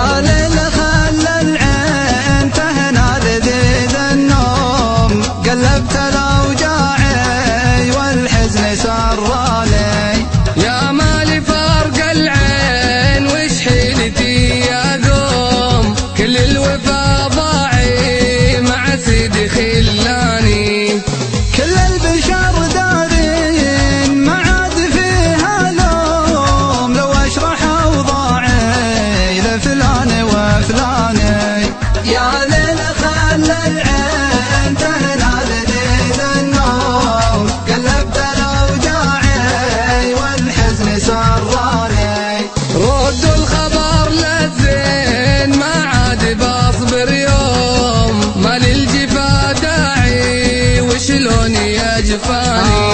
يا ليل خلى العين تهنى لذيذ النوم، قلبت الأوجاعي والحزن سراني. يا مالي فارق العين وش حيلتي يا قوم، كل الوفا ضاعي مع سيدي خلاني. كل البشر دارين ما عاد فيها لوم، لو اشرح اوضاعي لفلان وفلاني. يا ليل خلى العين تهنى لذيذ النوم، قلبت الاوجاعي والحزن سراني. ردوا الخبر للزين ما عاد بصبر يوم، ما للجفا داعي وشلون يجفاني.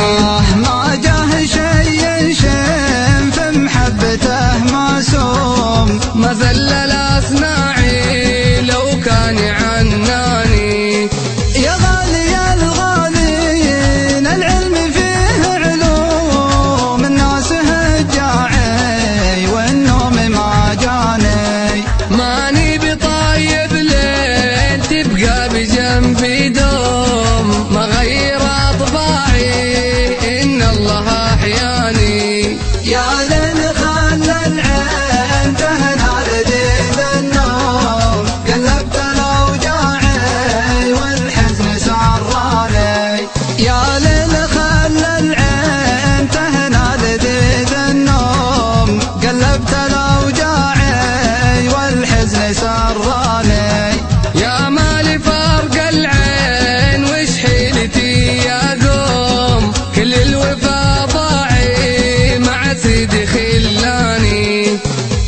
ما جاه شي شم في محبته معصوم، ما ذلل اصناعي لو كان عناني. يا غالي الغالين العلم فيه علوم، الناس هجاعي والنوم ما جاني. ماني بطايب ليل تبقى بجنبي دوم، ما غير اطباعي ان الله احياني. يا ليل خلى العين تهنى لذيذ النوم، قلبت الاوجاعي والحزن سراني. يا ليل خلى العين تهنى لذيذ النوم، قلبت الاوجاعي والحزن سراني. يا مالي فارق العين وش حيلتي يا قوم، كل الوفا ضاعي مع سيدي خلاني.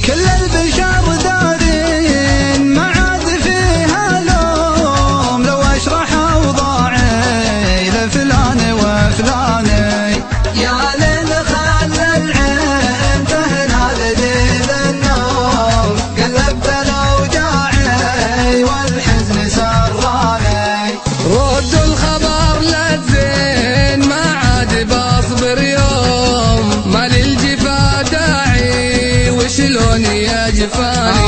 كل البشر دارين ما عاد فيها لوم، لو اشرح اوضاعي لفلان وفلاني. يا ليل خلى العين تهنى لذيذ النوم، قلبت الاوجاعي والحزن سراني. ردوا الخبر للزين ما عاد بصبر يوم، ما للجفا داعي وشلون يجفاني.